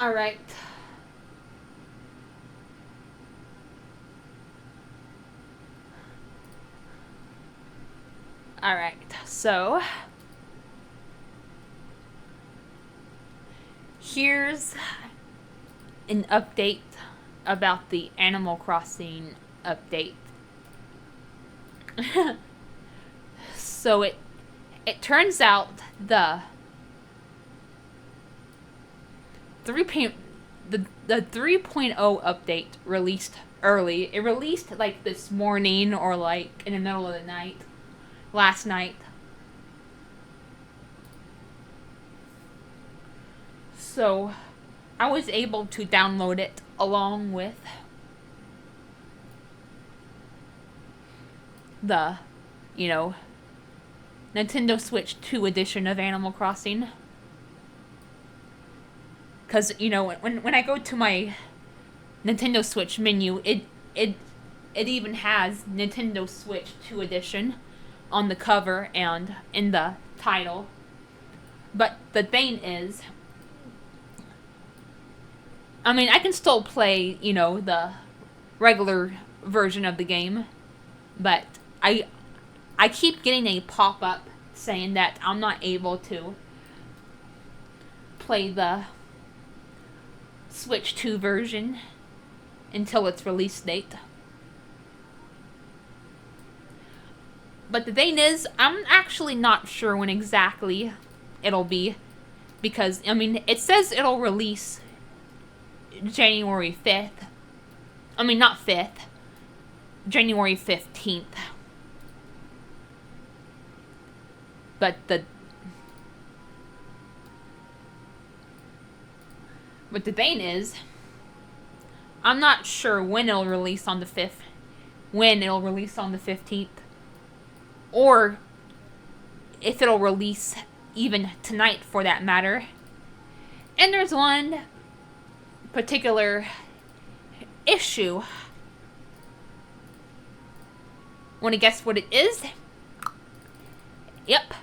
Alright. Alright, so here's an update about the Animal Crossing update. So it turns out the 3. The 3.0 update released early. It released like this morning or like in the middle of the night last night. So I was able to download it along with the, you know, Nintendo Switch 2 edition of Animal Crossing. Because, when I go to my Nintendo Switch menu, it even has Nintendo Switch 2 edition on the cover and in the title. But the thing is, I can still play, the regular version of the game, but I keep getting a pop-up saying that I'm not able to play the Switch 2 version until its release date. But the thing is, I'm actually not sure when exactly it'll be, because, it says it'll release January 5th. Not 5th. January 15th. But the thing is, I'm not sure when it'll release on the 5th. When it'll release on the 15th. Or if it'll release even tonight, for that matter. And there's one particular issue. Want to guess what it is? Yep.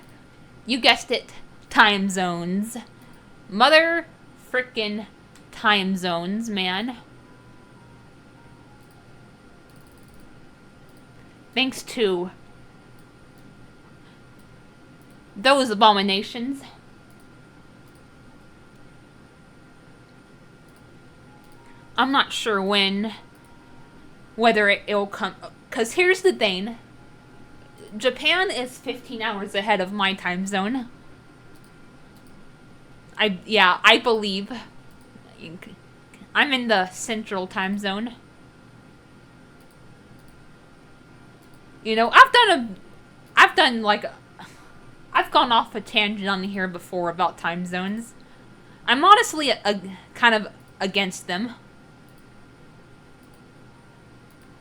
You guessed it. Time zones. Mother frickin' time zones, man. Thanks to those abominations. I'm not sure whether it'll come. Because here's the thing. Japan is 15 hours ahead of my time zone. I believe. I'm in the central time zone. I've gone off a tangent on here before about time zones. I'm honestly kind of against them.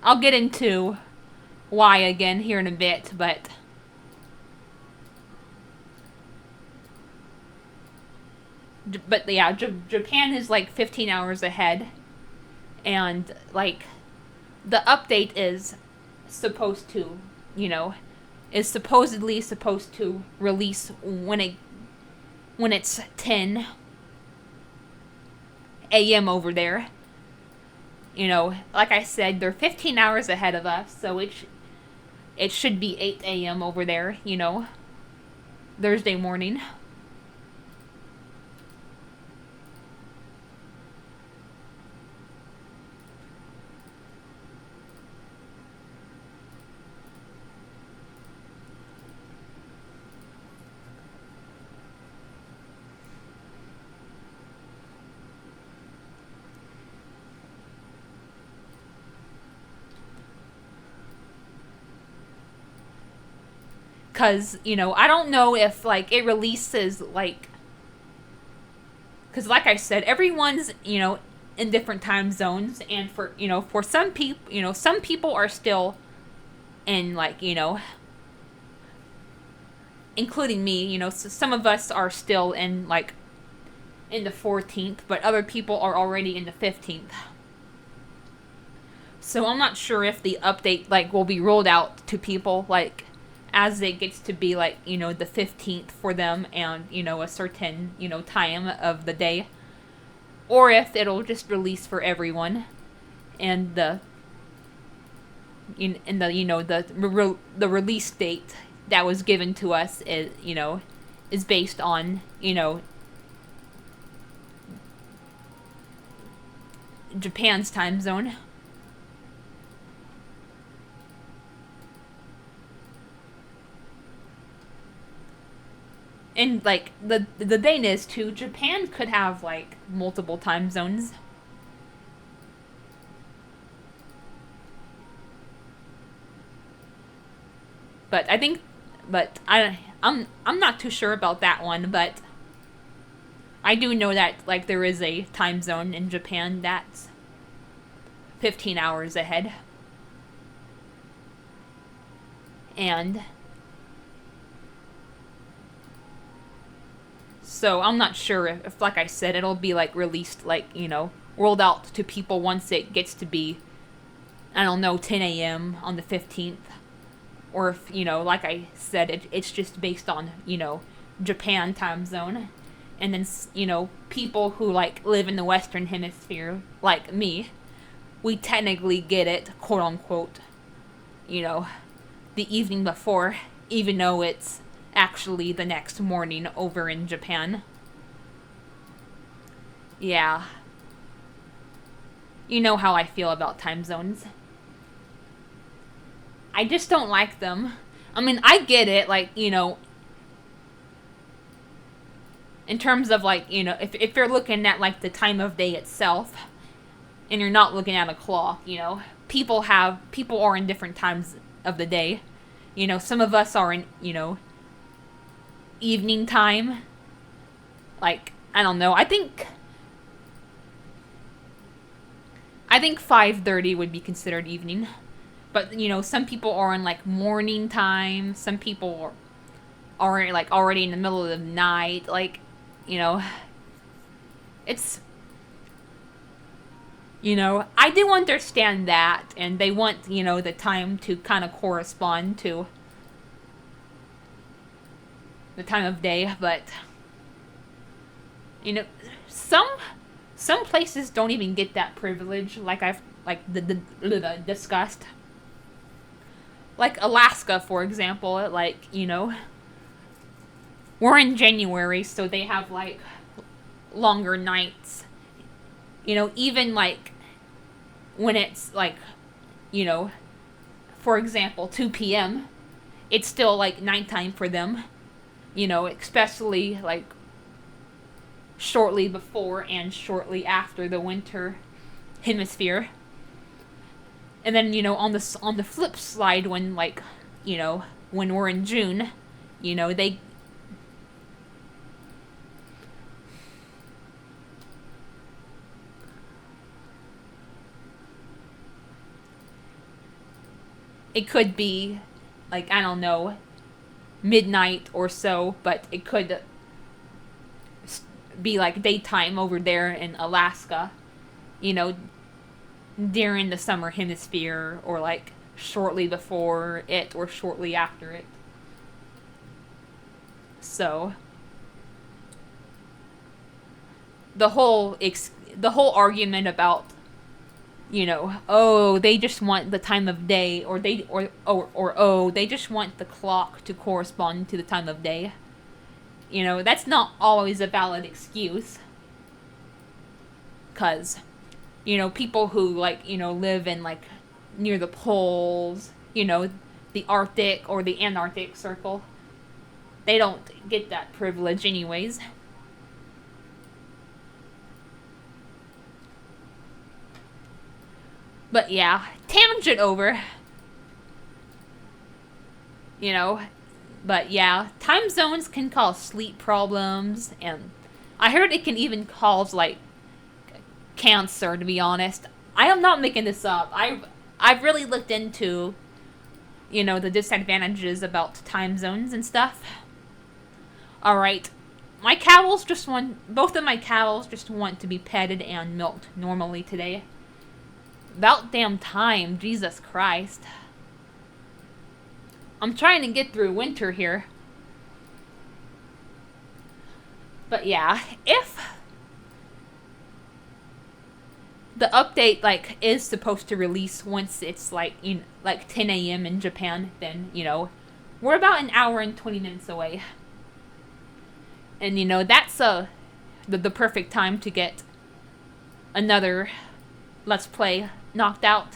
I'll get into why again here in a bit, but yeah, Japan is like 15 hours ahead, and like the update is supposed to, is supposedly supposed to release when it's 10 a.m. over there. Like I said, they're 15 hours ahead of us, so it should be 8 a.m. over there, Thursday morning. Because, I don't know if, like, it releases, like... Because, like I said, everyone's, in different time zones. And for some people, some people are still in, like, including me, so some of us are still in, like, in the 14th. But other people are already in the 15th. So I'm not sure if the update, like, will be rolled out to people, like... as it gets to be, like, the 15th for them and, a certain, time of the day. or if it'll just release for everyone, and the the release date that was given to us is based on Japan's time zone. And like the thing is too, Japan could have like multiple time zones. But I think, but I'm not too sure about that one. But I do know that like there is a time zone in Japan that's 15 hours ahead, and so I'm not sure if like I said, it'll be like released like rolled out to people once it gets to be, I don't know, 10 a.m. on the 15th. Or if, like I said, it's just based on, Japan time zone. And then, people who, like, live in the Western Hemisphere, like me, we technically get it, quote unquote, the evening before, even though it's actually the next morning over in Japan. Yeah. You know how I feel about time zones. I just don't like them. I mean, I get it, like, in terms of, like, if you're looking at, like, the time of day itself, and you're not looking at a clock, people are in different times of the day. Some of us are in, evening time. Like, I don't know, I think 5:30 would be considered evening. But, some people are in, like, morning time. Some people are like, already in the middle of the night. Like, it's, I do understand that. And they want, the time to kind of correspond to the time of day. But, some places don't even get that privilege. Like I've, like, discussed. Like Alaska, for example, like, we're in January, so they have, like, longer nights. Even, like, when it's, like, for example, 2 p.m., it's still, like, nighttime for them. Especially, like, shortly before and shortly after the winter hemisphere. And then, on the flip side, when, like, when we're in June, they... It could be, like, I don't know, midnight or so, but it could be, like, daytime over there in Alaska, during the summer hemisphere, or like shortly before it or shortly after it. So the whole argument about oh, they just want the time of day, or oh, they just want the clock to correspond to the time of day. That's not always a valid excuse, cuz people who, like, live in, like, near the poles, the Arctic or the Antarctic Circle, they don't get that privilege anyways. But yeah, tangent over. But yeah, time zones can cause sleep problems, and I heard it can even cause, like, cancer, to be honest. I am not making this up. I've really looked into, the disadvantages about time zones and stuff. Alright. Both of my cows just want to be petted and milked normally today. About damn time, Jesus Christ. I'm trying to get through winter here. But yeah, if the update, like, is supposed to release once it's, like, like 10 a.m. in Japan. Then, we're about an hour and 20 minutes away. And, that's the perfect time to get another Let's Play knocked out.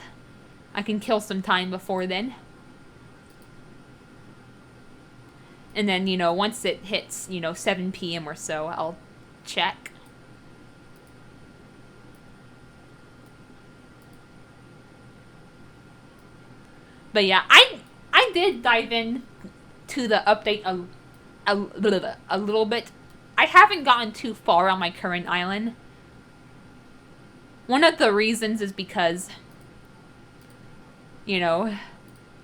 I can kill some time before then. And then, once it hits, 7 p.m. or so, I'll check. But yeah, I did dive in to the update a little bit. I haven't gotten too far on my current island. One of the reasons is because,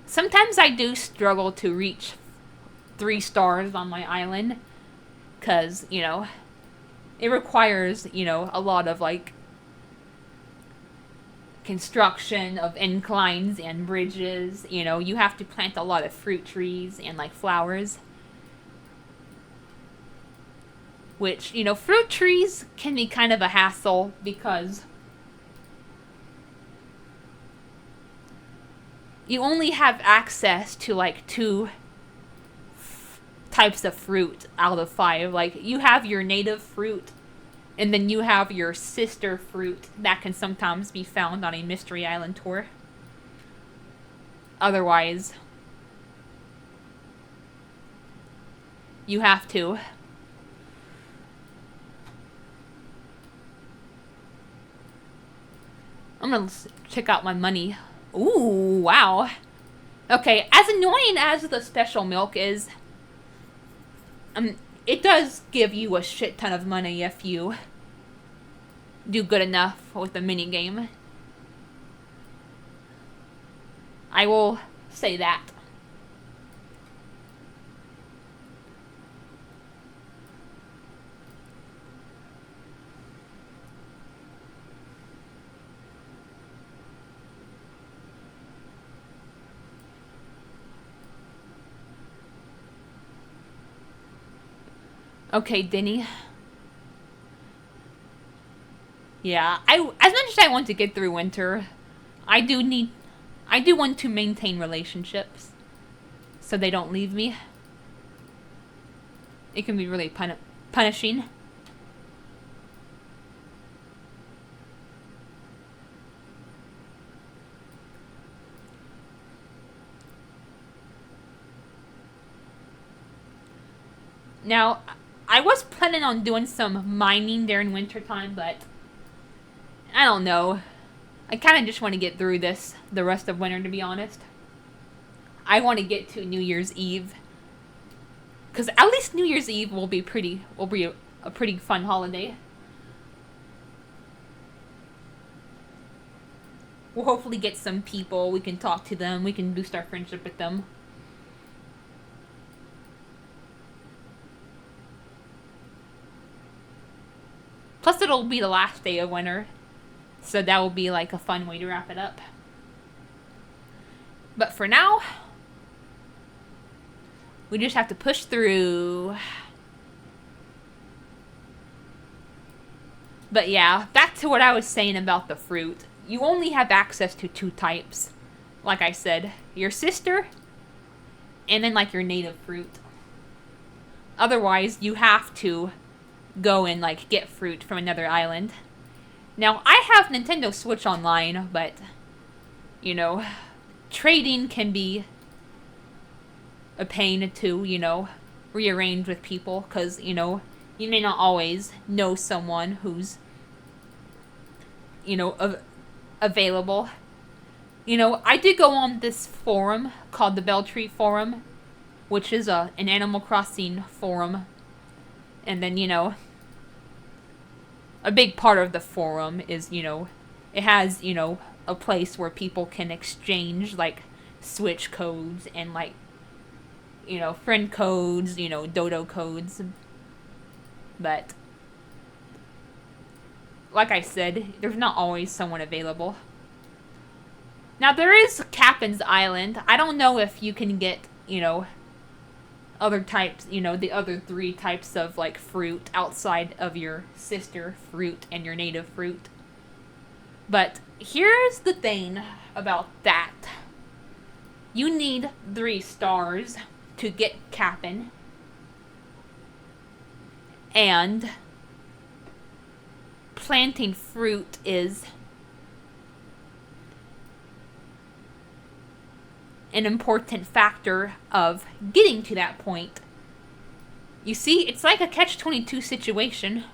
sometimes I do struggle to reach 3 stars on my island. Because, it requires, a lot of, like, construction of inclines and bridges. You have to plant a lot of fruit trees and, like, flowers. Which, fruit trees can be kind of a hassle because you only have access to, like, 2 types of fruit out of 5. Like, you have your native fruit, and then you have your sister fruit that can sometimes be found on a Mystery Island tour. Otherwise, you have to I'm gonna check out my money. Ooh, wow. Okay, as annoying as the special milk is, it does give you a shit ton of money if you do good enough with the minigame. I will say that. Okay, Denny. Yeah, as much as I want to get through winter, I do want to maintain relationships so they don't leave me. It can be really punishing. Now, I was planning on doing some mining during wintertime, but I don't know. I kind of just want to get through the rest of winter, to be honest. I want to get to New Year's Eve. Because at least New Year's Eve will be a pretty fun holiday. We'll hopefully get some people, we can talk to them, we can boost our friendship with them. Plus, it'll be the last day of winter, so that will be like a fun way to wrap it up. But for now, we just have to push through. But yeah, back to what I was saying about the fruit. You only have access to 2 types. Like I said, your sister, and then like your native fruit. Otherwise, you have to go and like get fruit from another island. Now, I have Nintendo Switch Online, but trading can be a pain to, rearrange with people, because, you may not always know someone who's, available. I did go on this forum called the Beltree Forum, which is an Animal Crossing forum. And then, a big part of the forum is, it has, a place where people can exchange, like, Switch codes and, like, friend codes, dodo codes. But, like I said, there's not always someone available. Now, there is Captain's Island. I don't know if you can get, other types, the other 3 types of, like, fruit outside of your sister fruit and your native fruit. But here's the thing about that. You need 3 stars to get Cap'n. And planting fruit is an important factor of getting to that point. You see, it's like a catch-22 situation.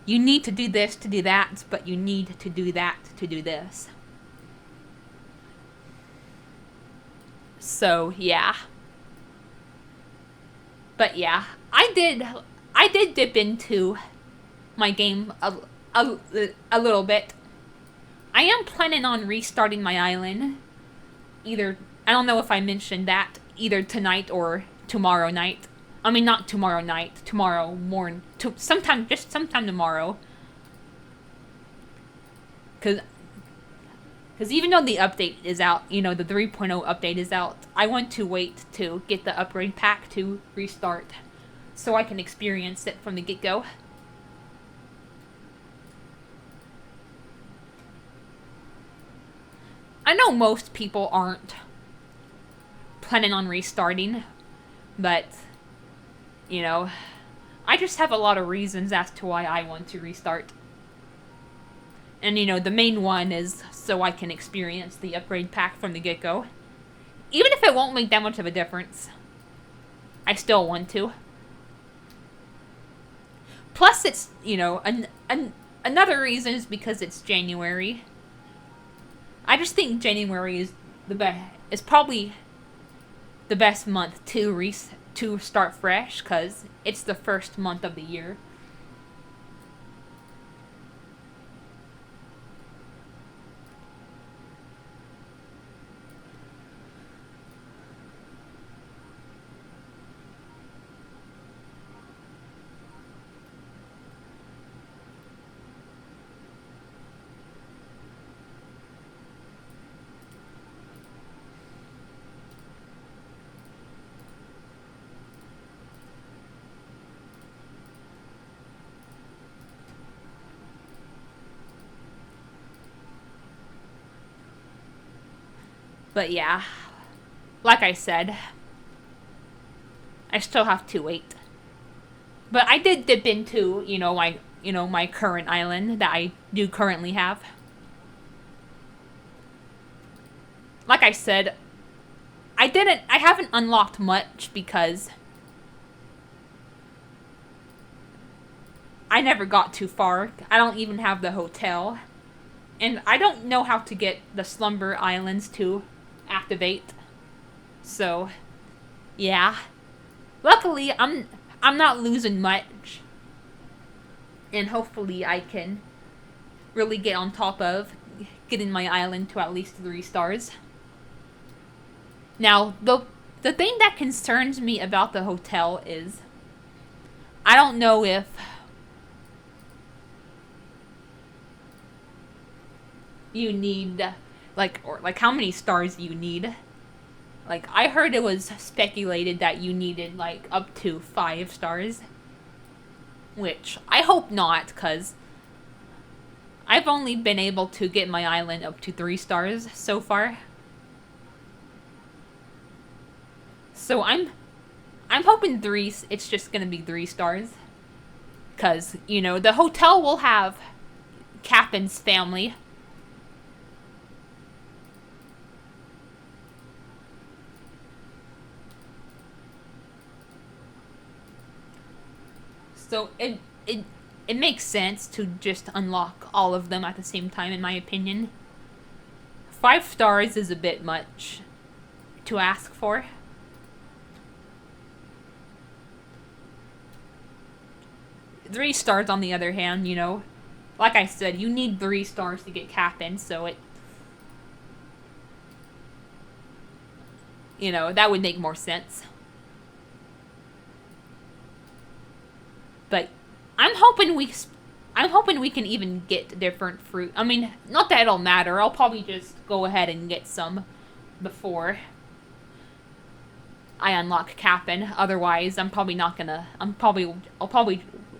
You need to do this to do that, but you need to do that to do this. So, yeah. But yeah, I did dip into my game a little bit. I am planning on restarting my island. Either, I don't know if I mentioned that, either tonight or tomorrow night. I mean, not tomorrow night, tomorrow morning, sometime tomorrow. Because even though the update is out, you know, the 3.0 update is out, I want to wait to get the upgrade pack to restart so I can experience it from the get-go. I know most people aren't planning on restarting, but, you know, I just have a lot of reasons as to why I want to restart. And, you know, the main one is so I can experience the upgrade pack from the get-go. Even if it won't make that much of a difference, I still want to. Plus, it's, you know, another reason is because it's January. I just think January is probably the best month to start fresh, because it's the first month of the year. But yeah, like I said, I still have to wait. But I did dip into, my current island that I do currently have. Like I said, I haven't unlocked much because I never got too far. I don't even have the hotel. And I don't know how to get the Slumber Islands to activate. So, yeah. Luckily, I'm not losing much. And hopefully I can really get on top of getting my island to at least 3 stars. Now, the thing that concerns me about the hotel is I don't know if you need like how many stars you need. Like, I heard it was speculated that you needed like up to 5 stars, which I hope not, because I've only been able to get my island up to 3 stars so far. So I'm hoping it's just gonna be 3 stars, because, you know, the hotel will have Captain's family. So it makes sense to just unlock all of them at the same time, in my opinion. 5 stars is a bit much to ask for. Three stars, on the other hand, you know, like I said, you need 3 stars to get Cap'n, so that would make more sense. But I'm hoping we can even get different fruit. I mean, not that it'll matter. I'll probably just go ahead and get some before. I unlock Cap'n. Otherwise, I'll probably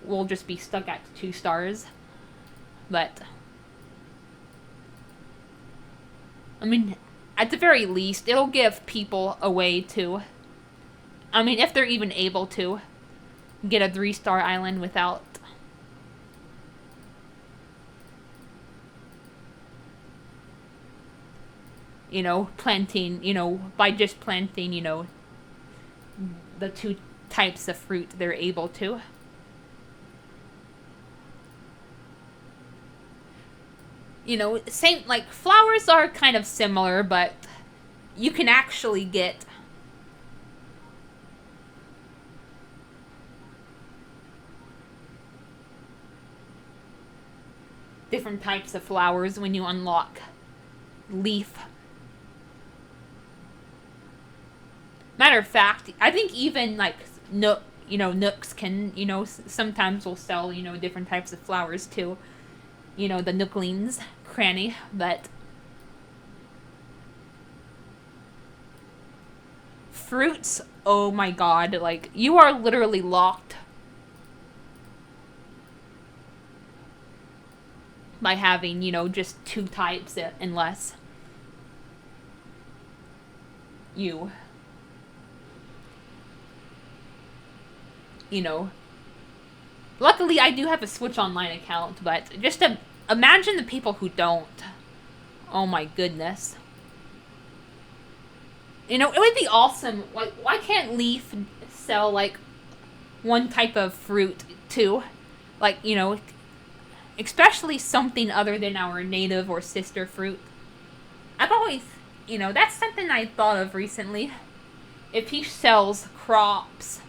will just be stuck at 2 stars. But I mean, at the very least, it'll give people a way to, I mean, if they're even able to get a 3-star island without planting, by just planting, the 2 types of fruit they're able to. Same, like, flowers are kind of similar, but you can actually get different types of flowers when you unlock leaf. Matter of fact, I think even like Nooks can, sometimes will sell, different types of flowers too. The Nooklings cranny, but fruits, oh my god, like, you are literally locked by having, just 2 types unless you luckily I do have a Switch Online account, but just to imagine the people who don't. Oh my goodness. It would be awesome. Like, why can't Leaf sell, like, 1 type of fruit too? Like, especially something other than our native or sister fruit. I've always, that's something I thought of recently. If he sells crops,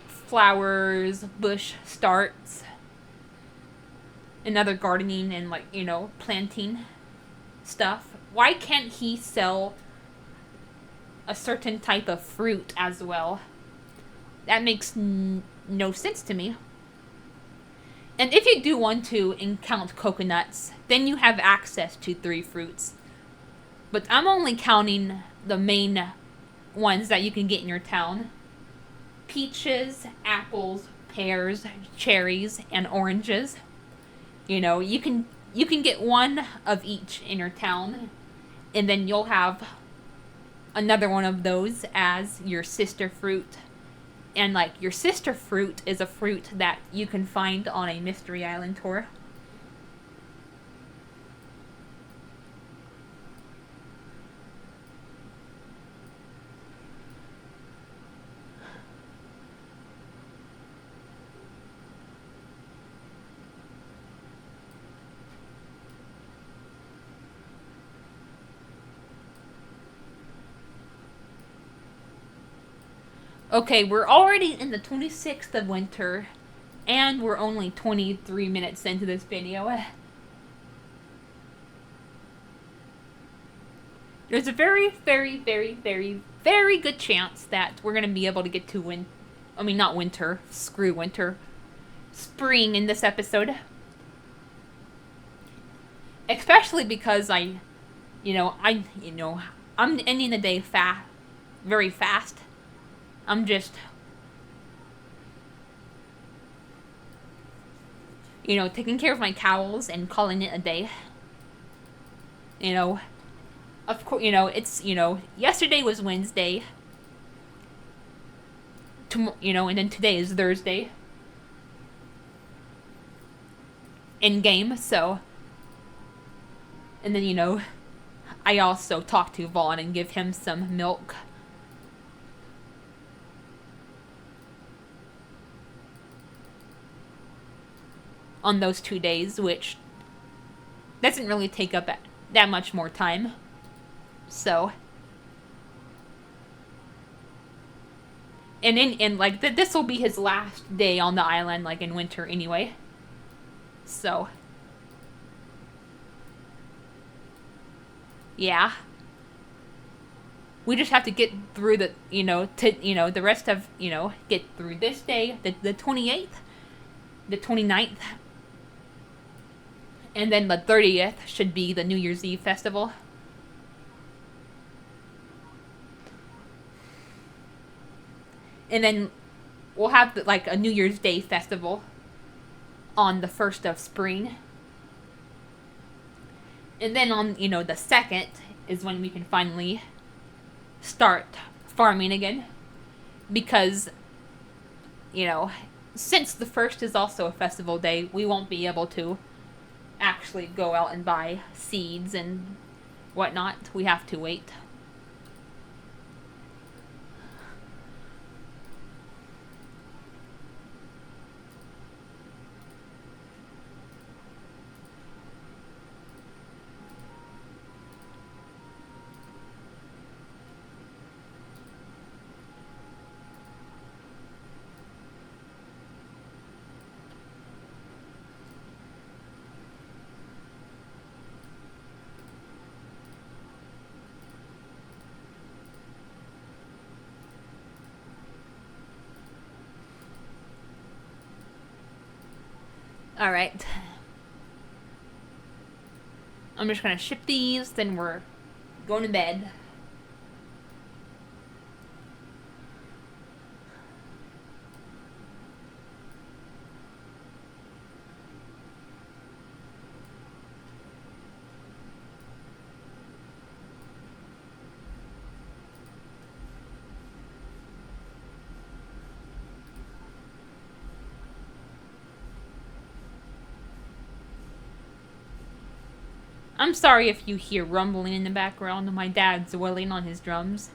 flowers, bush starts, and other gardening and, like, planting stuff, why can't he sell a certain type of fruit as well? That makes no sense to me. And if you do want to count coconuts, then you have access to 3 fruits. But I'm only counting the main ones that you can get in your town. Peaches, apples, pears, cherries, and oranges. You can get 1 of each in your town, and then you'll have another one of those as your sister fruit. And, like, your sister fruit is a fruit that you can find on a Mystery Island tour. Okay, we're already in the 26th of winter, and we're only 23 minutes into this video. There's a very, very, very, very, very good chance that we're going to be able to get to not winter, screw winter, spring in this episode. Especially because I'm ending the day very fast. I'm just, taking care of my cows and calling it a day. Of course, it's, yesterday was Wednesday. And then today is Thursday. In game, so. And then, I also talk to Vaughn and give him some milk. On those 2 days, which doesn't really take up that much more time. So, and like this will be his last day on the island, like, in winter anyway. So, yeah, we just have to get through the the rest of get through this day, the 28th, the 29th. And then the 30th should be the New Year's Eve festival. And then we'll have like a New Year's Day festival on the 1st of spring. And then on, the 2nd is when we can finally start farming again. Because, since the 1st is also a festival day, we won't be able to actually go out and buy seeds and whatnot. We have to wait. Alright. I'm just gonna ship these, then we're going to bed. I'm sorry if you hear rumbling in the background. My dad's whittling on his drums.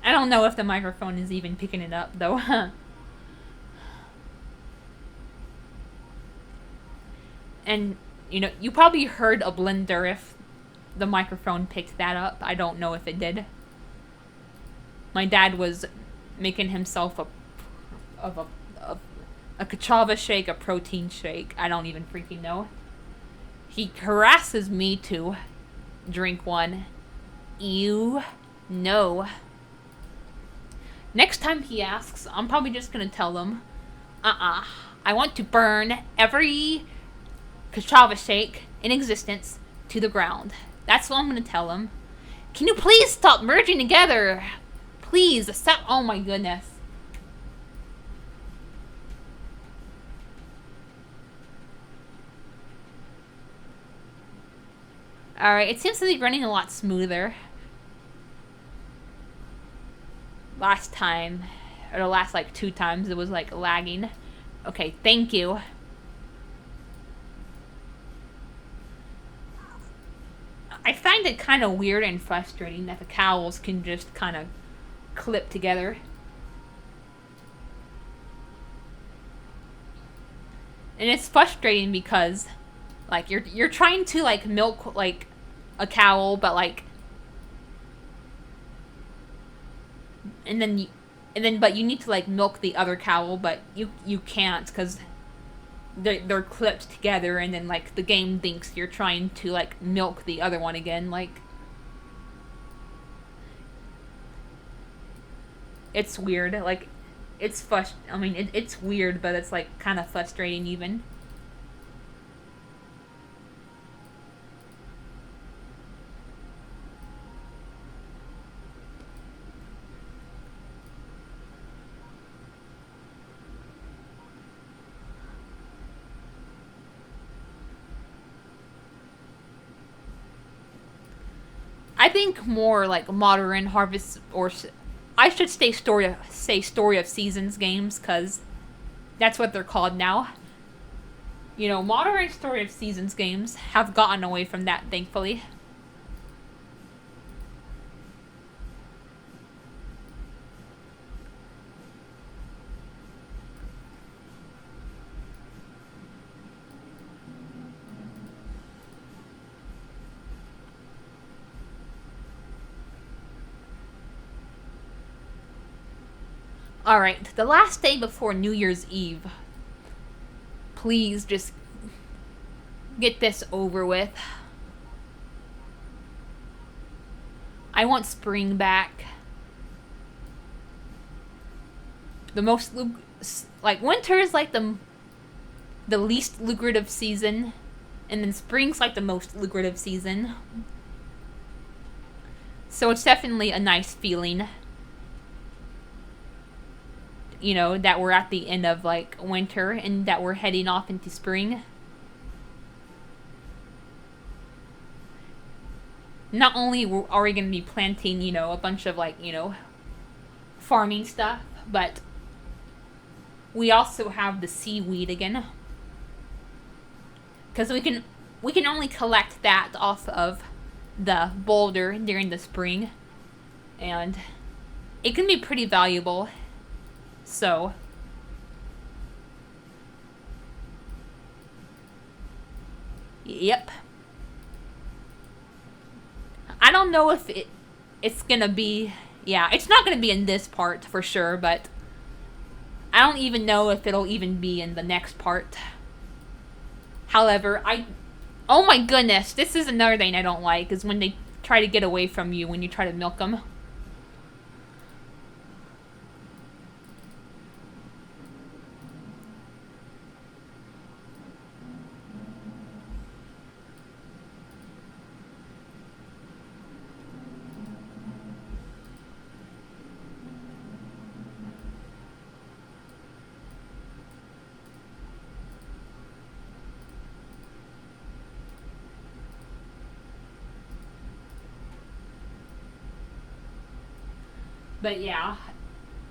I don't know if the microphone is even picking it up, though. And, you probably heard a blender if the microphone picked that up. I don't know if it did. My dad was making himself a Kachava shake, a protein shake. I don't even freaking know. He harasses me to drink one. Ew. No. Next time he asks, I'm probably just gonna tell him, I want to burn every Kachava shake in existence to the ground. That's what I'm gonna tell him. Can you please stop merging together? Please, stop. Oh my goodness. Alright, it seems to be running a lot smoother. Last time, or the last, 2 times, it was, lagging. Okay, thank you. I find it kind of weird and frustrating that the cowls can just kind of clip together. And it's frustrating because, you're trying to, milk, a cowl, but, but you need to, milk the other cowl, but you can't, because they're clipped together, and then, the game thinks you're trying to, milk the other one again, it's weird, it's it's weird, but it's, kind of frustrating, even. I think more modern Harvest, or I should say Story of Seasons games, because that's what they're called now. Modern Story of Seasons games have gotten away from that, thankfully. Alright, the last day before New Year's Eve. Please just get this over with. I want spring back. The most winter is the least lucrative season, and then spring's the most lucrative season. So it's definitely a nice feeling, you know, that we're at the end of like winter and that we're heading off into spring. Not only are we going to be planting, you know, a bunch of like, you know, farming stuff, but we also have the seaweed again, because we can only collect that off of the boulder during the spring, and it can be pretty valuable. So yep, I don't know if it's gonna be, yeah, it's not gonna be in this part for sure, but I don't even know if it'll even be in the next part. However, oh my goodness, this is another thing I don't like, is when they try to get away from you when you try to milk them. But yeah,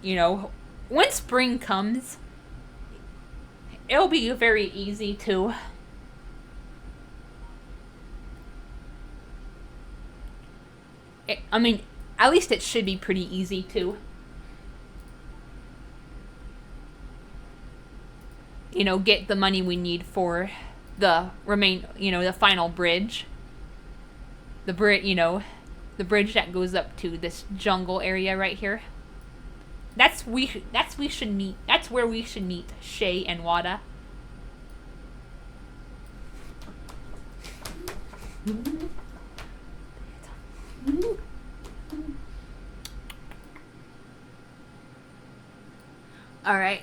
you know, when spring comes, it'll be very easy to I mean, at least it should be pretty easy to, you know, get the money we need for the final bridge. You know, the bridge that goes up to this jungle area right here. We should meet. That's where we should meet Shay and Wada. All right.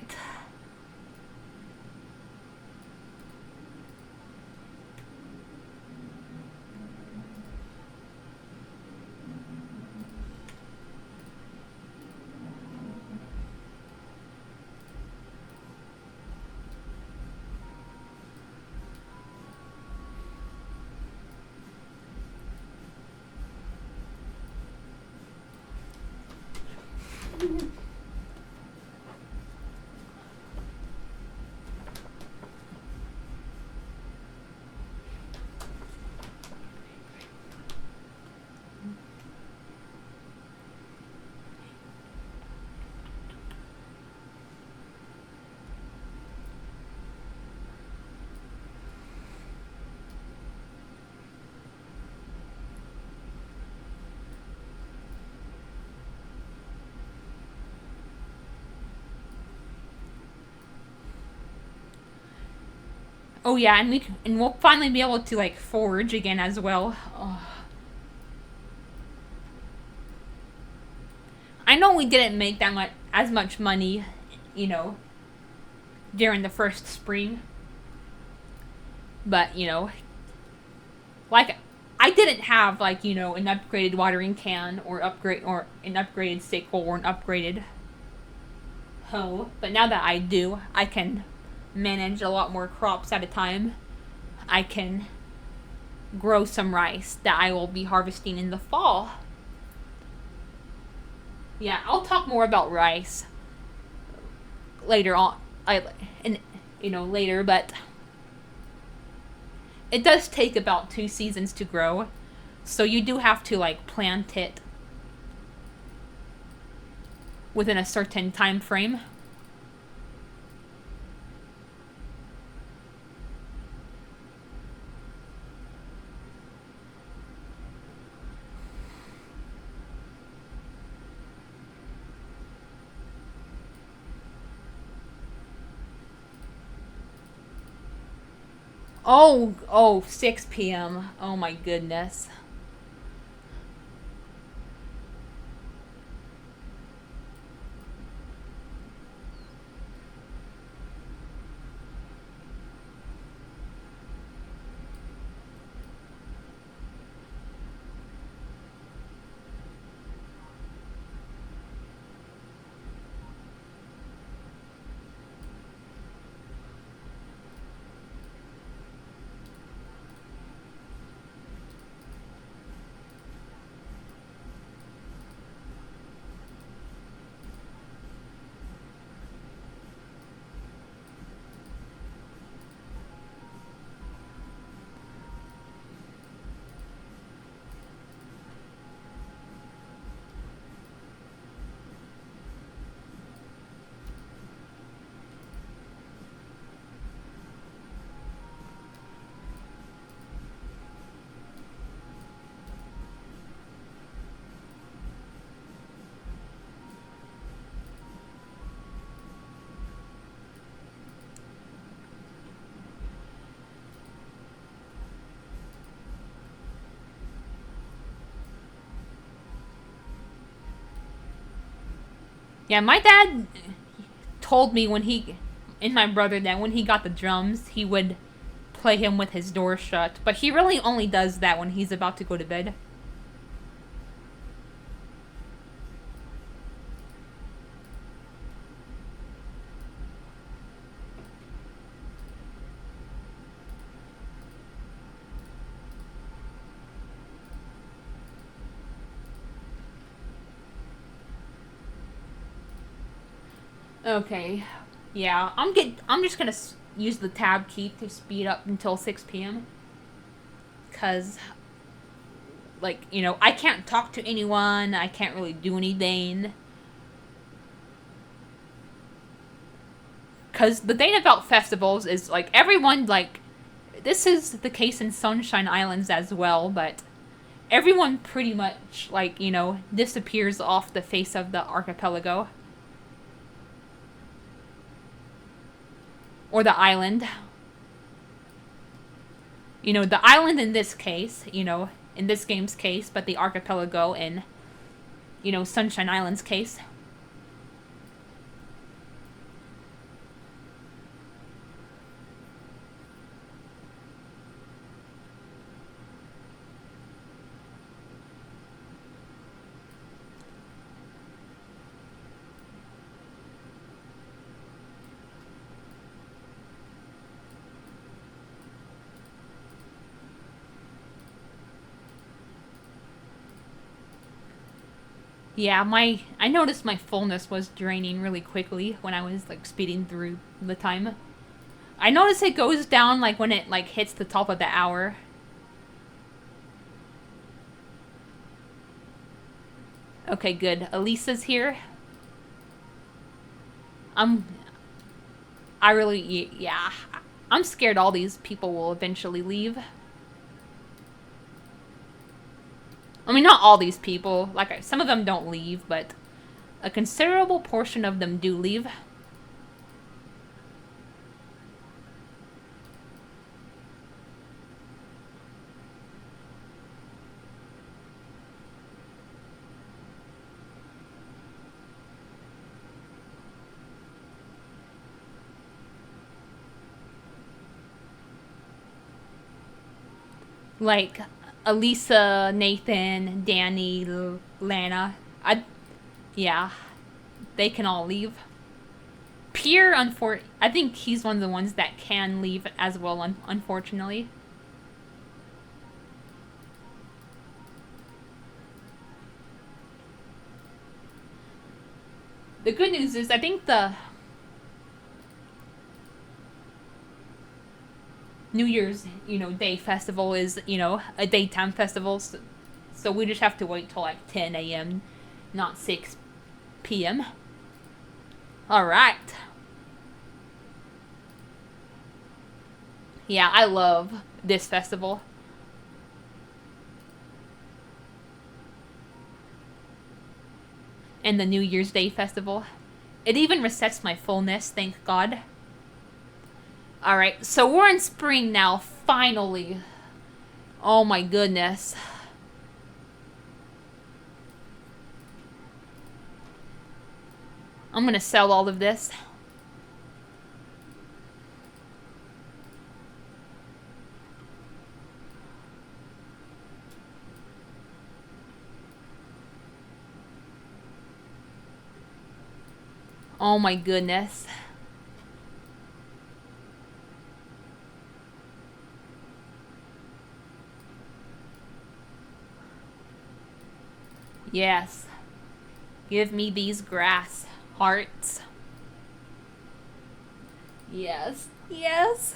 Oh yeah, and we'll finally be able to like forage again as well. Oh. I know we didn't make that much as much money, you know, during the first spring, but you know, like I didn't have like, you know, an upgraded watering can or an upgraded sickle or an upgraded hoe, but now that I do, I can manage a lot more crops at a time. I can grow some rice that I will be harvesting in the fall. Yeah, I'll talk more about rice later on. Later, but it does take about 2 seasons to grow. So you do have to like plant it within a certain time frame. Oh, 6 p.m. Oh my goodness. Yeah, my dad told me when he and my brother that when he got the drums, he would play him with his door shut, but he really only does that when he's about to go to bed. Okay. Yeah, I'm just going to use the tab key to speed up until 6 p.m. cuz like, I can't talk to anyone, I can't really do anything. Cuz the thing about festivals is like everyone like this is the case in Sunshine Islands as well, but everyone pretty much like, disappears off the face of the archipelago or the island. The island in this case, in this game's case, but the archipelago in, Sunshine Island's case. Yeah, I noticed my fullness was draining really quickly when I was like speeding through the time. I noticed it goes down like when it like hits the top of the hour. Okay, good. Elisa's here. I'm I really yeah. I'm scared all these people will eventually leave. I mean, not all these people. Like some of them don't leave, but a considerable portion of them do leave. Like Elisa, Nathan, Danny, Lana. Yeah, they can all leave. Pierre, I think he's one of the ones that can leave as well, unfortunately. The good news is, I think the New Year's, Day festival is, a daytime festival. So we just have to wait till like 10 a.m., not 6 p.m. Alright. Yeah, I love this festival. And the New Year's Day festival. It even resets my fullness, thank God. Alright, so we're in spring now, finally. Oh my goodness. I'm gonna sell all of this. Oh my goodness. Yes. Give me these grass hearts. Yes. Yes.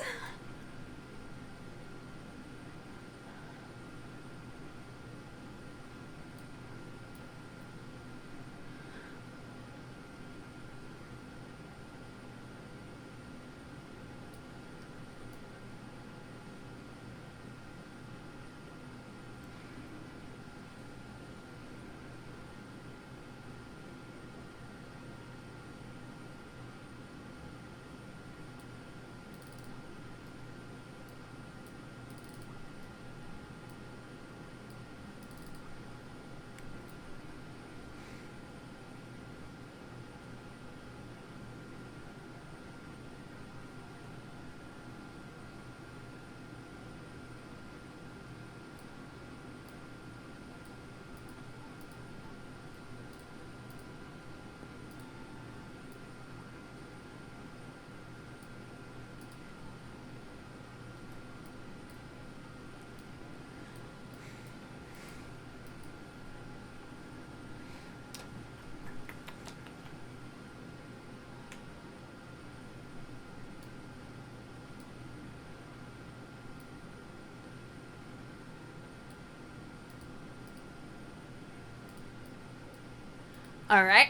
All right.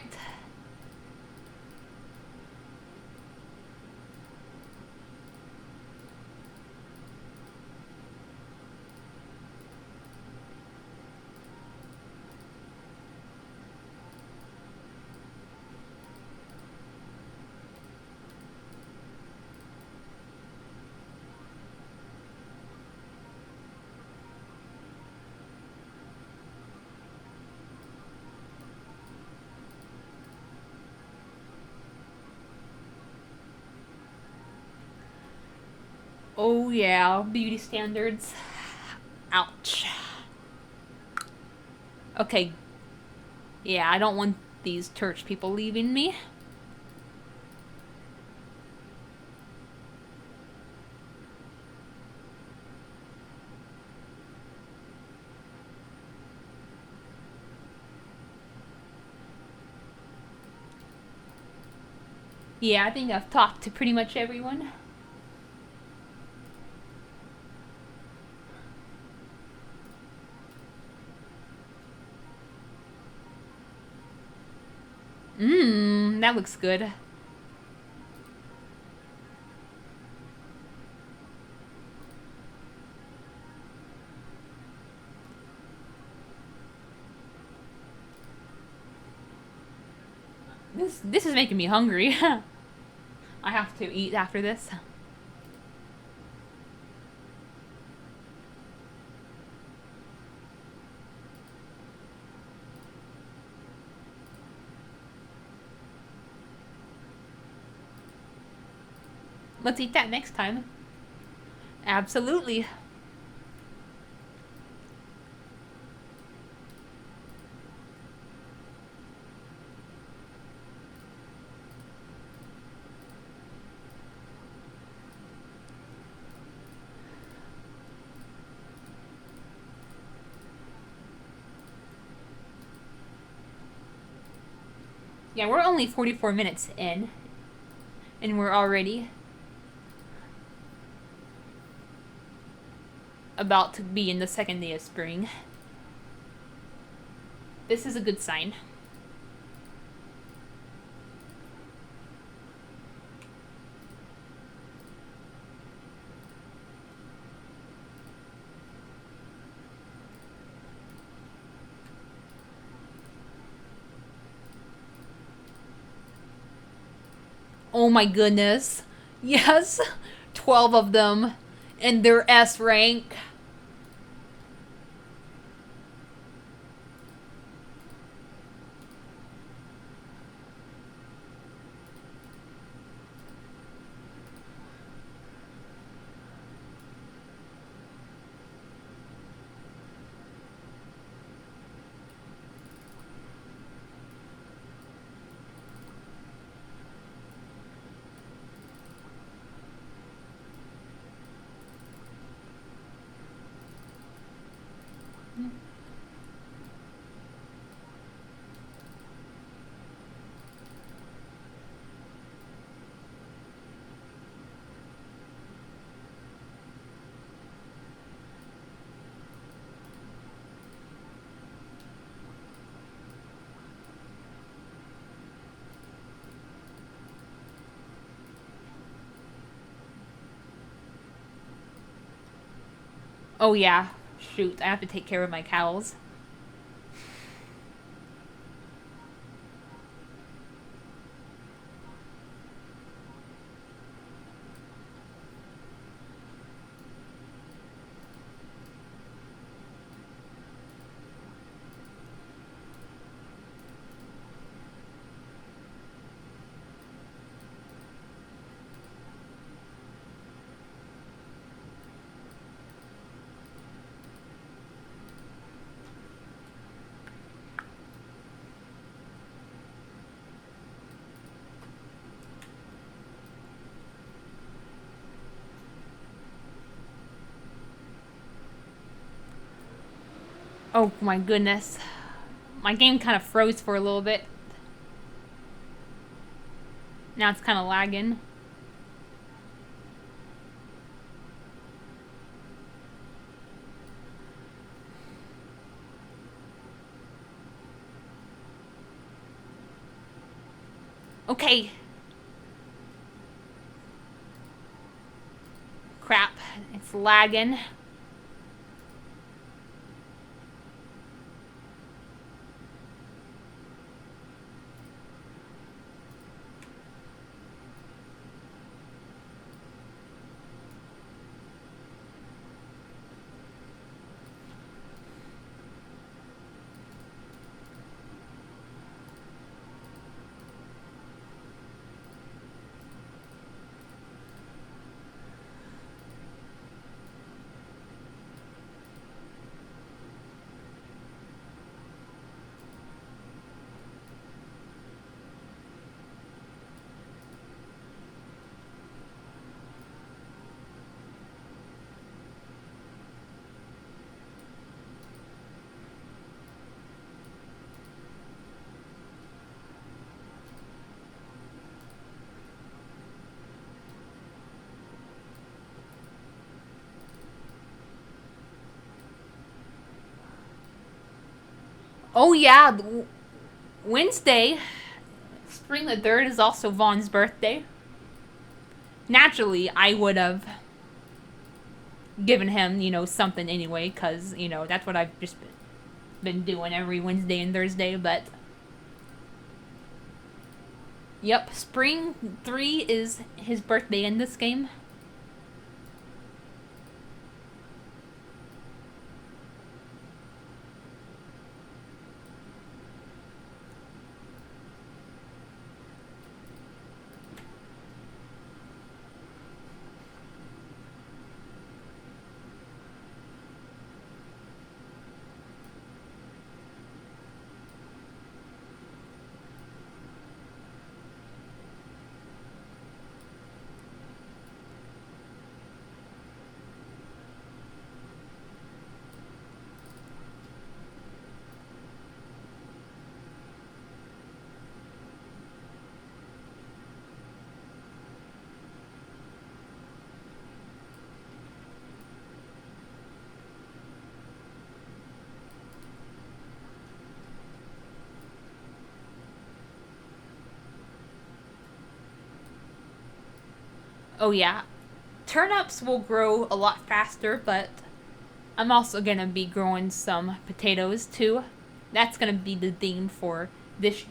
Oh yeah, beauty standards. Ouch. Okay. Yeah, I don't want these church people leaving me. Yeah, I think I've talked to pretty much everyone. Mmm, that looks good. This is making me hungry. I have to eat after this. Let's eat that next time. Absolutely. Yeah, we're only 44 minutes in, and we're already about to be in the second day of spring. This is a good sign. Oh my goodness. Yes, 12 of them, and they're S rank. Oh yeah, shoot, I have to take care of my cows. Oh my goodness. My game kind of froze for a little bit. Now it's kind of lagging. Okay. Crap. It's lagging. Oh yeah, Wednesday, Spring the 3rd is also Vaughn's birthday. Naturally, I would have given him, something anyway, because, that's what I've just been doing every Wednesday and Thursday, but. Yep, Spring 3 is his birthday in this game. Oh yeah, turnips will grow a lot faster, but I'm also gonna be growing some potatoes too. That's gonna be the theme for this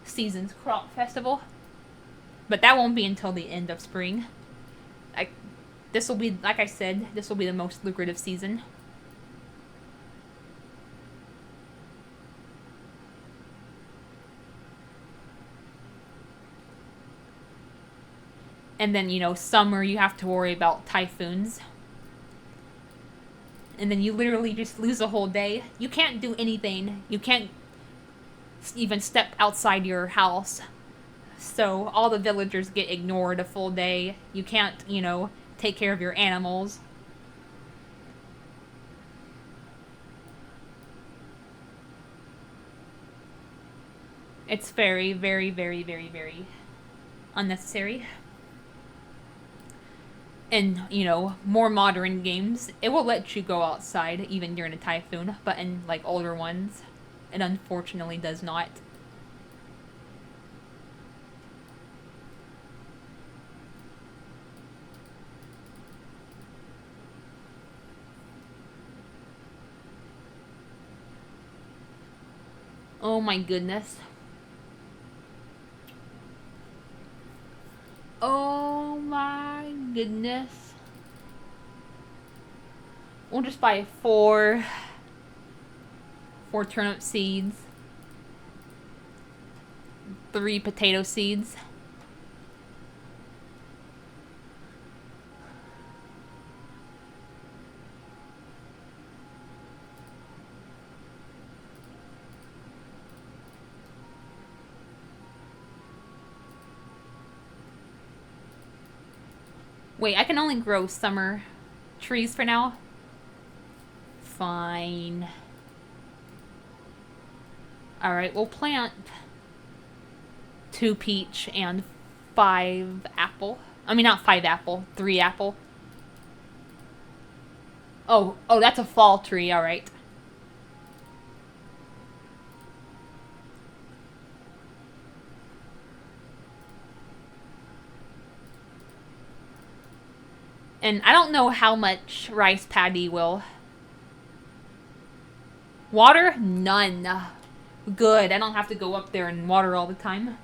season's crop festival. But that won't be until the end of spring. I, this will be, like I said, this will be the most lucrative season. And then, summer you have to worry about typhoons. And then you literally just lose a whole day. You can't do anything. You can't even step outside your house. So all the villagers get ignored a full day. You can't, take care of your animals. It's very, very, very, very, very unnecessary. In, more modern games, it will let you go outside even during a typhoon, but in, like, older ones, it unfortunately does not. Oh my goodness. Oh my goodness. We'll just buy four turnip seeds, 3 potato seeds. Wait, I can only grow summer trees for now? Fine. Alright, we'll plant 2 peach and 5 apple. I mean, not 5 apple, 3 apple. Oh, that's a fall tree, alright. And I don't know how much rice paddy will. Water? None. Good. I don't have to go up there and water all the time.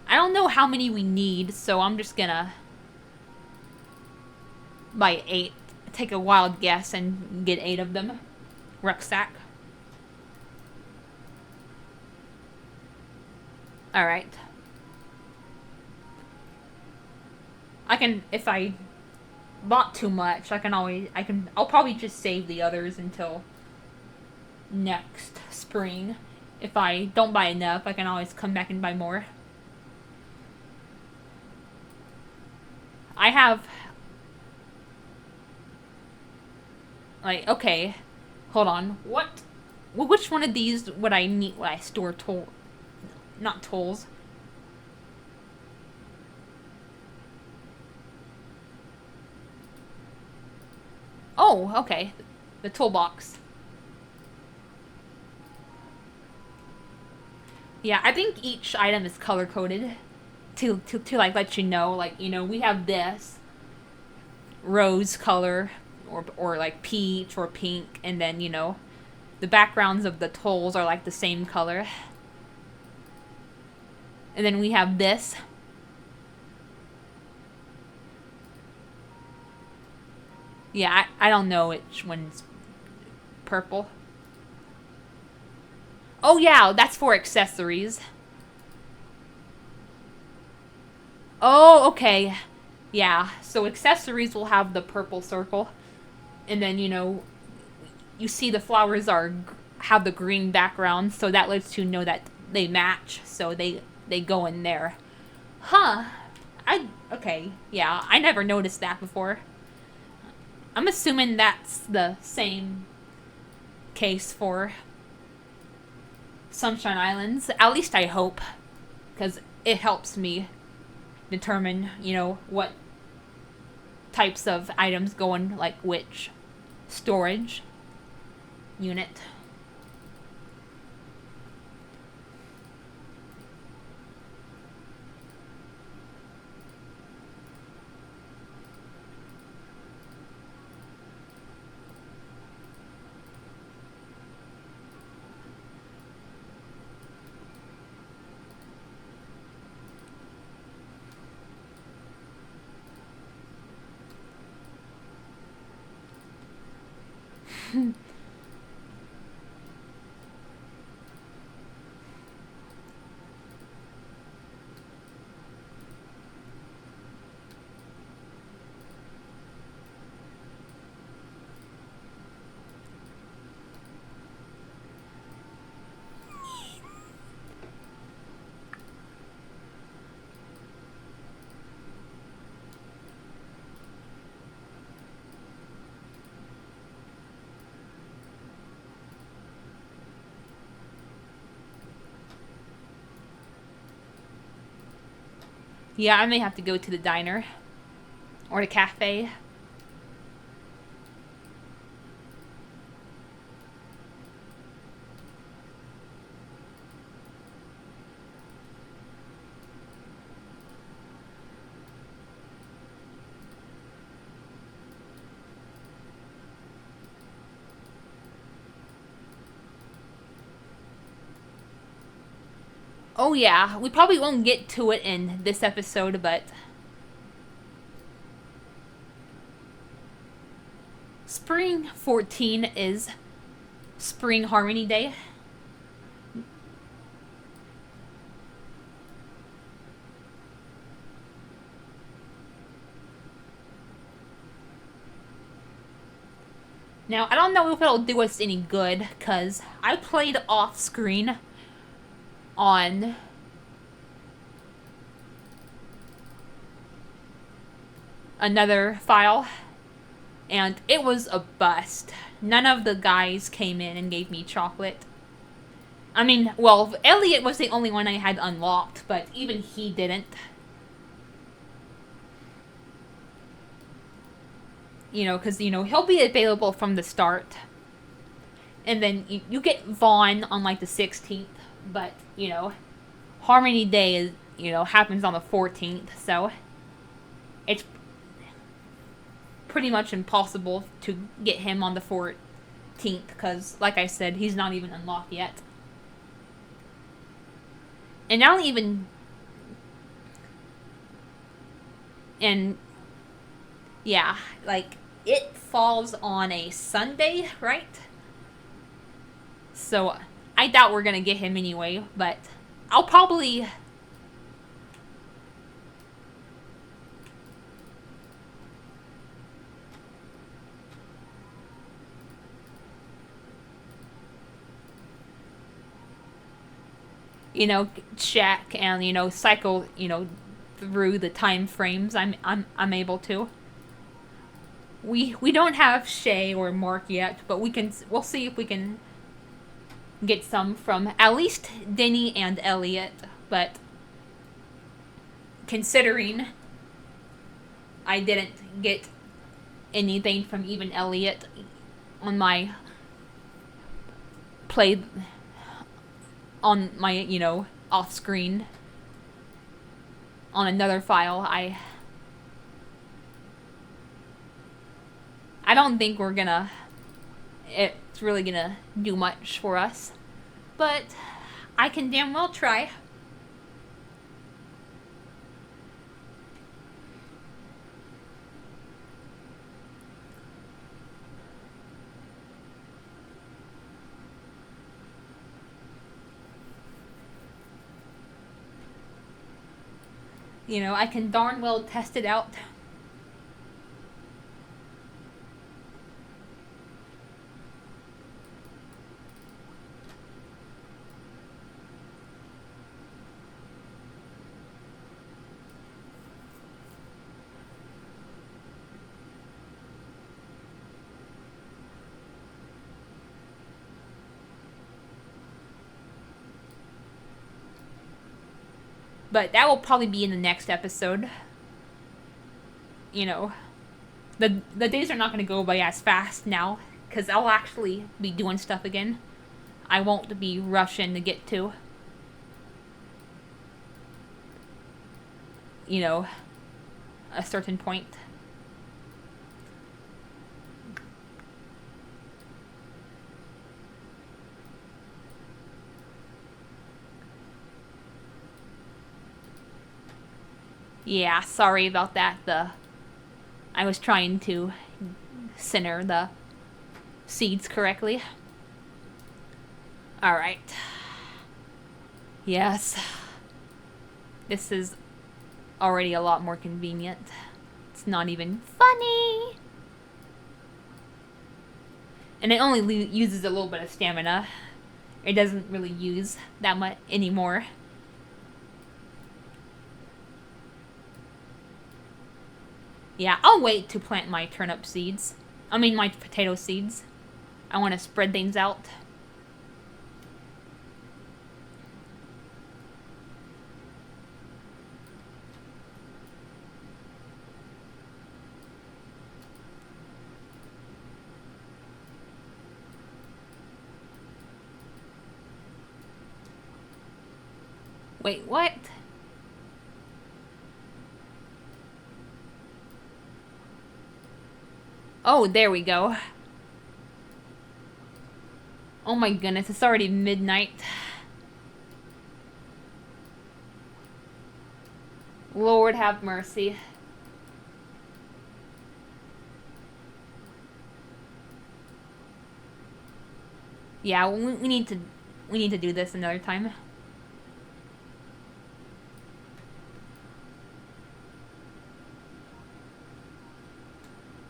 I don't know how many we need, so I'm just gonna buy 8. Take a wild guess and get 8 of them. Rucksack. Alright. I can, if I bought too much, I'll probably just save the others until next spring. If I don't buy enough, I can always come back and buy more. I have, like, okay, hold on. Which one of these would I need? Would I store not tools? Oh, okay. The toolbox. Yeah, I think each item is color-coded to like let you know, like, you know, we have this rose color or like peach or pink, and then, you know, the backgrounds of the tools are like the same color. And then we have this. Yeah, I don't know which one's purple. Oh yeah, that's for accessories. Oh, okay. Yeah, so accessories will have the purple circle. And then, you know, you see the flowers have the green background, so that lets you know that they match, so they go in there. Huh. Okay, yeah, I never noticed that before. I'm assuming that's the same case for Sunshine Islands. At least I hope, because it helps me determine, you know, what types of items go in, like, which storage unit. Yeah, I may have to go to the diner. Or the cafe. Oh yeah, we probably won't get to it in this episode, but Spring 14 is Spring Harmony Day. Now, I don't know if it'll do us any good, because I played off-screen on another file, and it was a bust. None of the guys came in and gave me chocolate. I mean, well, Elliot was the only one I had unlocked, but even he didn't. You know, because, you know, he'll be available from the start. And then you get Vaughn on, like, the 16th, but, you know, Harmony Day is, you know, happens on the 14th, so it's pretty much impossible to get him on the 14th because, like I said, he's not even unlocked yet. And I don't even. And yeah, like it falls on a Sunday, right? So I doubt we're gonna get him anyway, but I'll probably. Check and cycle through the time frames I'm able to. We don't have Shay or Mark yet, but we'll see if we can get some from at least Denny and Elliot. But considering I didn't get anything from even Elliot on my play on my off screen on another file, I don't think it's really gonna do much for us, but I can damn well try. I can darn well test it out. But that will probably be in the next episode. The days are not going to go by as fast now because I'll actually be doing stuff again. I won't be rushing to get to a certain point. Yeah, sorry about that. I was trying to center the seeds correctly. Alright. Yes. This is already a lot more convenient. It's not even funny. And it only uses a little bit of stamina. It doesn't really use that much anymore. Yeah, I'll wait to plant my turnip seeds. I mean my potato seeds. I want to spread things out. Wait, what? Oh, there we go. Oh my goodness, it's already midnight. Lord have mercy. Yeah, we need to do this another time.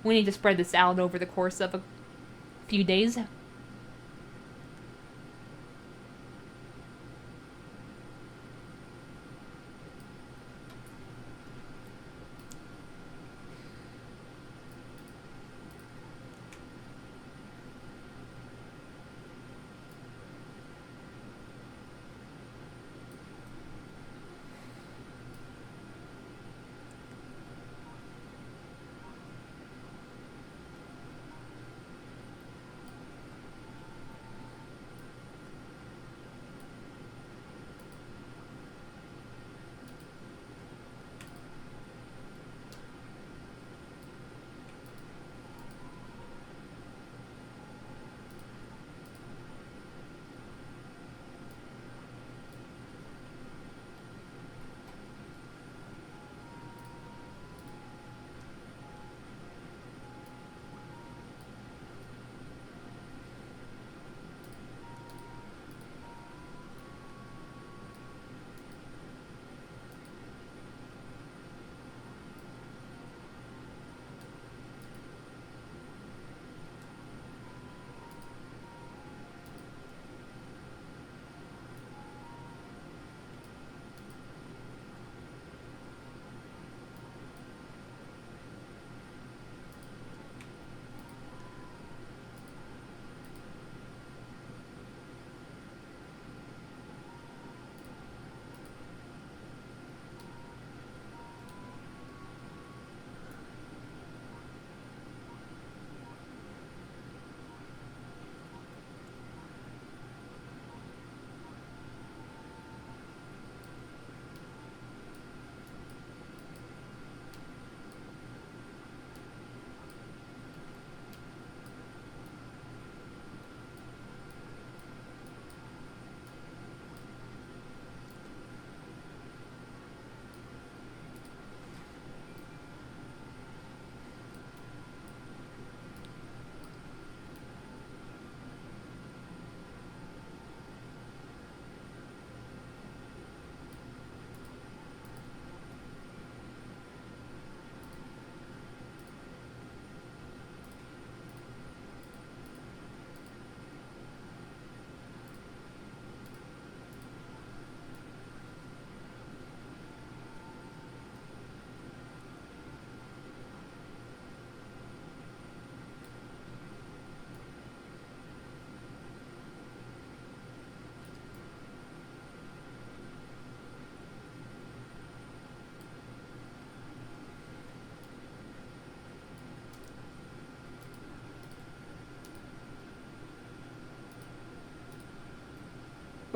We need to spread this out over the course of a few days.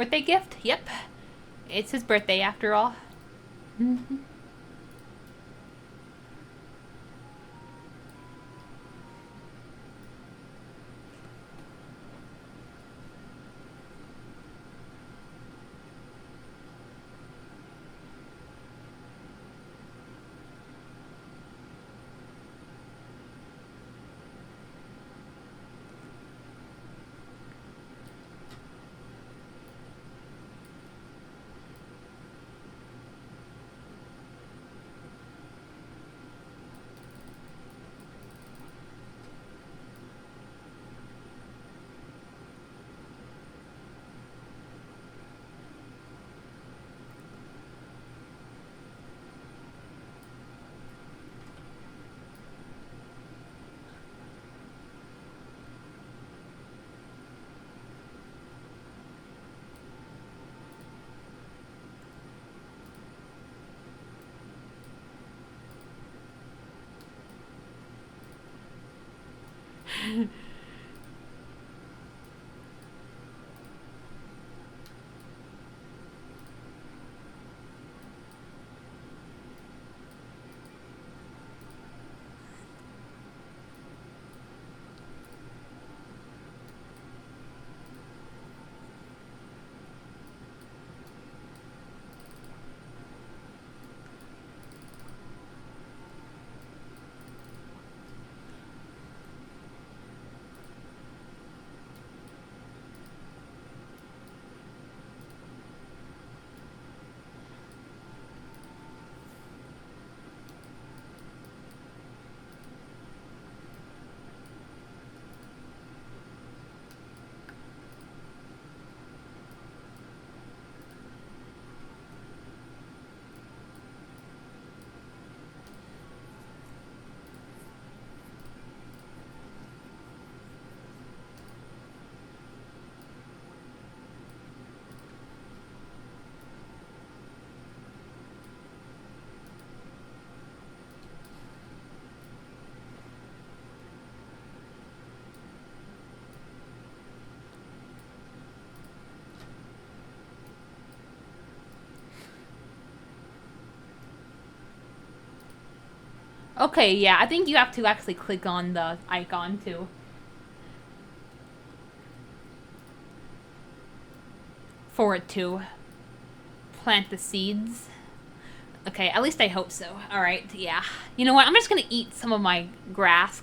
Birthday gift? Yep. It's his birthday after all. Okay, yeah, I think you have to actually click on the icon too. For it to plant the seeds. Okay, at least I hope so. Alright, yeah. You know what, I'm just gonna eat some of my grass,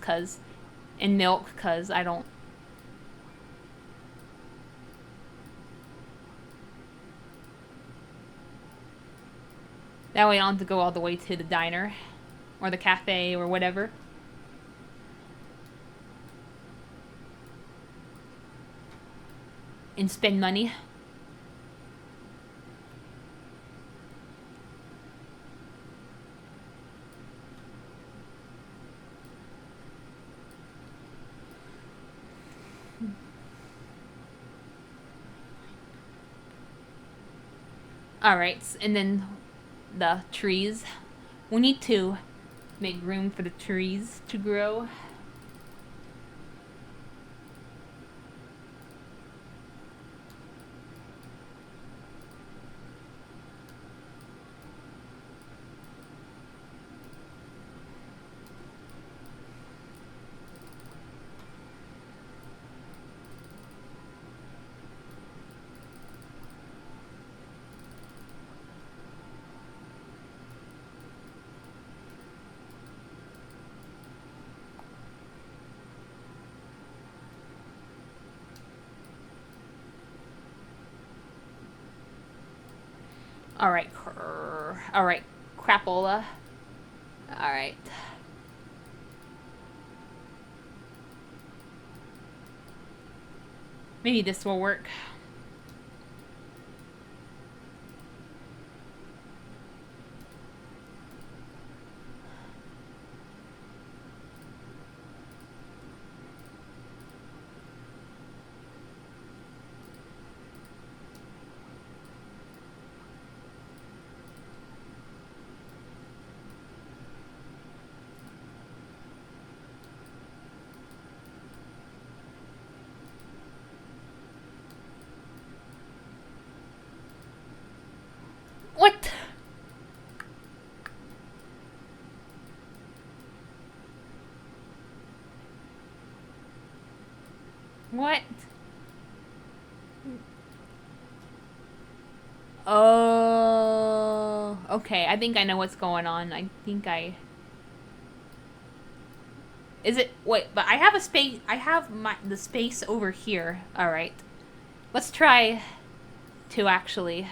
and milk, cause I don't... That way I don't have to go all the way to the diner. Or the cafe, or whatever. And spend money. Alright, and then the trees. We need to make room for the trees to grow. Alright, alright, crapola. Alright. Maybe this will work. What? Oh, okay. I think I know what's going on. Is it? Wait, but I have a space. I have the space over here. All right. Let's try to actually.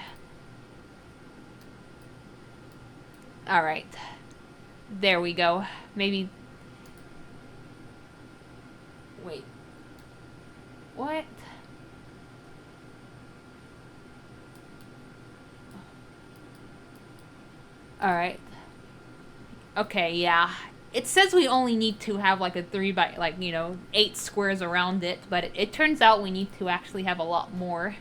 All right. There we go. Maybe. Wait. What? All right. Okay, yeah. It says we only need to have like a 3 by, like, 8 squares around it, but it turns out we need to actually have a lot more.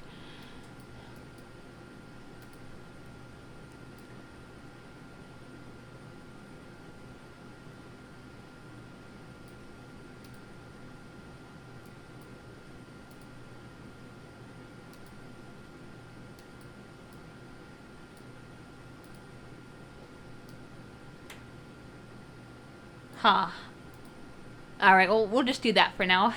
Huh. Alright, well, we'll just do that for now.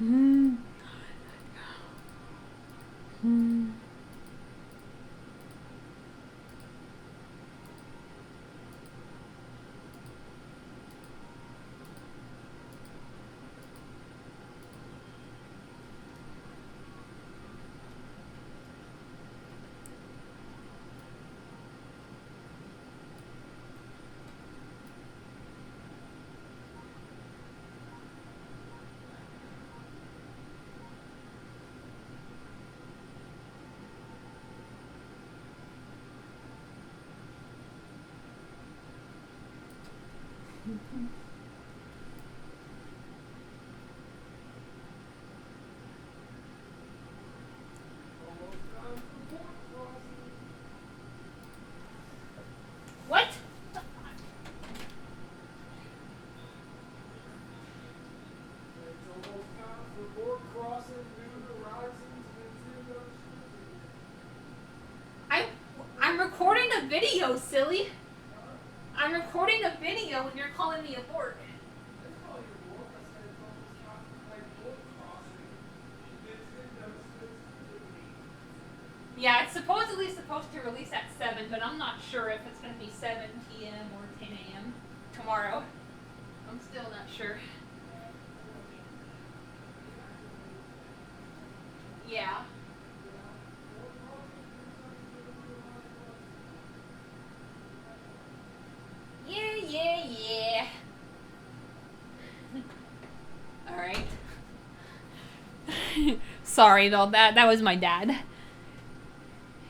Hmm. Hmm. What? I I'm recording a video, silly. I'm recording a video and you're calling me a bork. Yeah, it's supposedly supposed to release at 7, but I'm not sure if it's going to be 7 p.m. or 10 a.m. tomorrow. I'm still not sure. Yeah. Yeah. Alright. Sorry though, that was my dad.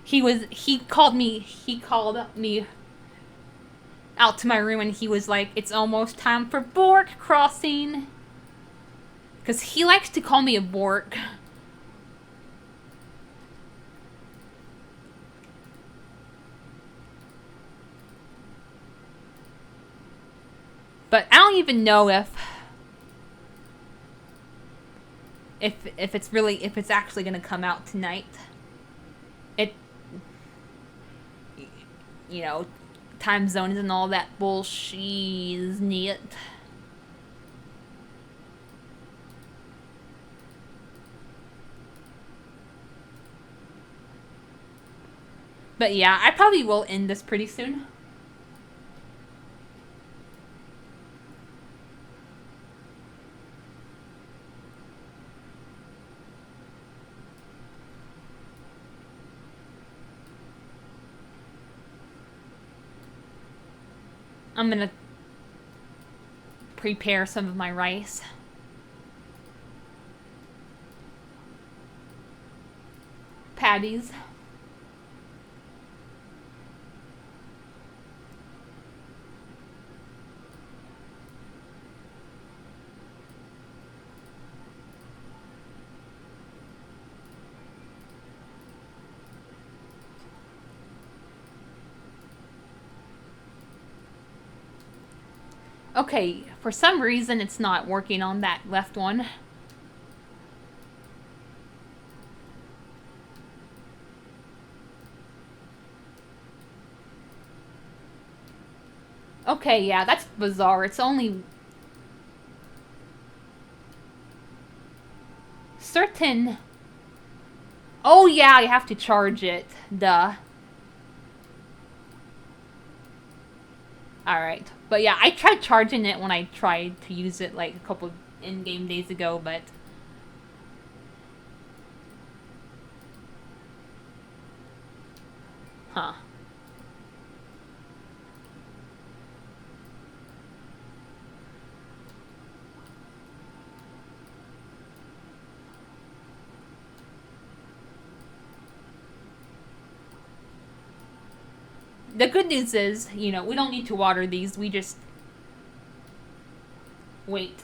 He called me out to my room and he was like, "It's almost time for Bork crossing." Cause he likes to call me a Bork. But I don't even know if it's actually gonna come out tonight. It, you know, time zones and all that bullshit. But yeah, I probably will end this pretty soon. I'm gonna prepare some of my rice. Patties. Okay, for some reason it's not working on that left one. Okay, yeah, that's bizarre. It's only certain... Oh yeah, you have to charge it. Duh. Alright. But yeah, I tried charging it when I tried to use it like a couple in-game days ago, but... Huh. The good news is, you know, we don't need to water these. We just wait.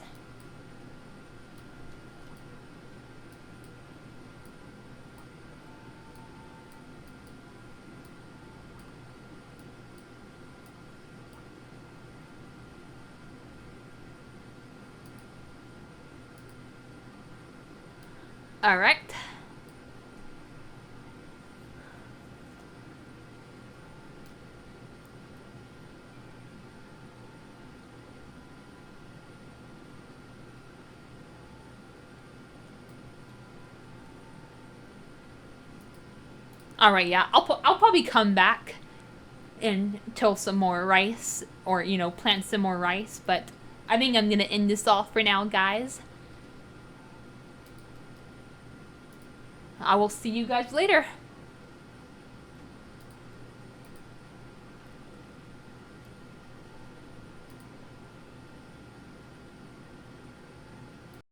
Alright. Alright, yeah. I'll probably come back and till some more rice, or, you know, plant some more rice, but I think I'm gonna end this off for now, guys. I will see you guys later.